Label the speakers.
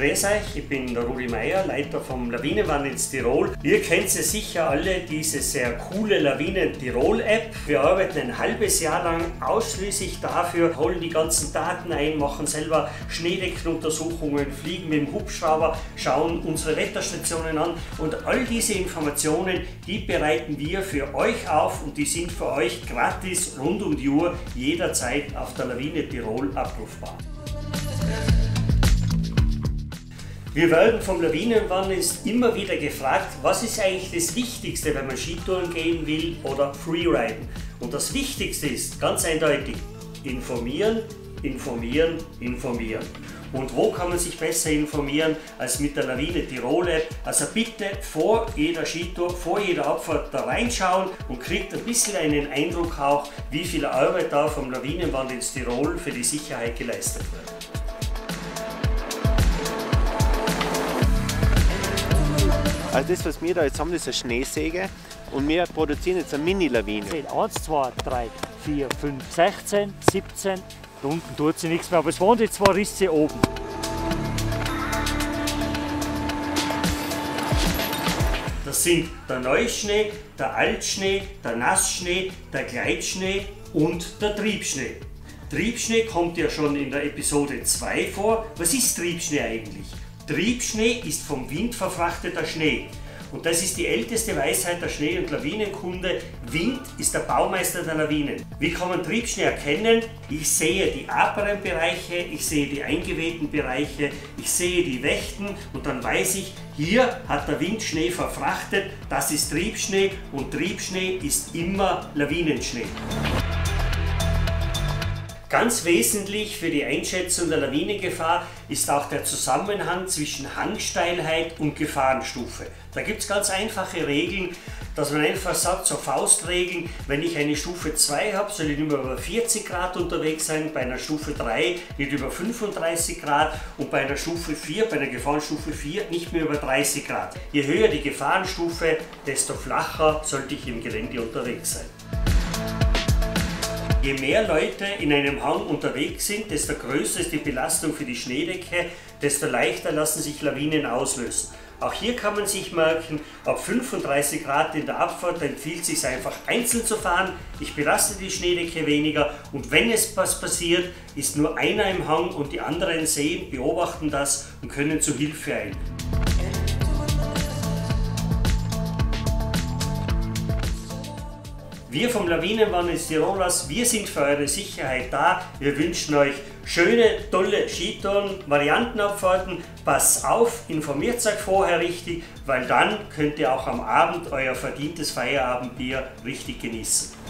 Speaker 1: Grüß euch, ich bin der Rudi Meier, Leiter vom Lawinenwarn-Netz Tirol. Ihr kennt ja sicher alle diese sehr coole Lawinen-Tirol-App. Wir arbeiten ein halbes Jahr lang ausschließlich dafür, holen die ganzen Daten ein, machen selber Schneedeckenuntersuchungen, fliegen mit dem Hubschrauber, schauen unsere Wetterstationen an und all diese Informationen, die bereiten wir für euch auf und die sind für euch gratis rund um die Uhr jederzeit auf der Lawine Tirol abrufbar. Wir werden vom Lawinenwarn-Netz immer wieder gefragt, was ist eigentlich das Wichtigste, wenn man Skitouren gehen will oder Freeriden. Und das Wichtigste ist ganz eindeutig: informieren, informieren, informieren. Und wo kann man sich besser informieren als mit der Lawine Tirol App? Also bitte vor jeder Skitour, vor jeder Abfahrt da reinschauen und kriegt ein bisschen einen Eindruck auch, wie viel Arbeit da vom Lawinenwarn-Netz Tirol für die Sicherheit geleistet wird.
Speaker 2: Also das, was wir da jetzt haben, das ist eine Schneesäge und wir produzieren jetzt eine Mini-Lawine.
Speaker 3: 1, 2, 3, 4, 5, 16, 17, da unten tut sie nichts mehr, aber es waren die zwei Risse oben.
Speaker 1: Das sind der Neuschnee, der Altschnee, der Nassschnee, der Gleitschnee und der Triebschnee. Triebschnee kommt ja schon in der Episode 2 vor. Was ist Triebschnee eigentlich? Triebschnee ist vom Wind verfrachteter Schnee. Und das ist die älteste Weisheit der Schnee- und Lawinenkunde. Wind ist der Baumeister der Lawinen. Wie kann man Triebschnee erkennen? Ich sehe die aperen Bereiche, ich sehe die eingewehten Bereiche, ich sehe die Wächten und dann weiß ich, hier hat der Wind Schnee verfrachtet, das ist Triebschnee und Triebschnee ist immer Lawinenschnee. Ganz wesentlich für die Einschätzung der Lawinengefahr ist auch der Zusammenhang zwischen Hangsteilheit und Gefahrenstufe. Da gibt es ganz einfache Regeln, dass man einfach sagt, so Faustregeln, wenn ich eine Stufe 2 habe, soll ich nicht mehr über 40 Grad unterwegs sein, bei einer Stufe 3 nicht über 35 Grad und bei einer Stufe 4, bei einer Gefahrenstufe 4 nicht mehr über 30 Grad. Je höher die Gefahrenstufe, desto flacher sollte ich im Gelände unterwegs sein. Je mehr Leute in einem Hang unterwegs sind, desto größer ist die Belastung für die Schneedecke, desto leichter lassen sich Lawinen auslösen. Auch hier kann man sich merken, ab 35 Grad in der Abfahrt empfiehlt es sich einfach einzeln zu fahren. Ich belaste die Schneedecke weniger und wenn es was passiert, ist nur einer im Hang und die anderen sehen, beobachten das und können zu Hilfe eilen. Wir vom Lawinenwarn-Netz Tirolers, wir sind für eure Sicherheit da. Wir wünschen euch schöne, tolle Skitouren, Variantenabfahrten. Passt auf, informiert euch vorher richtig, weil dann könnt ihr auch am Abend euer verdientes Feierabendbier richtig genießen.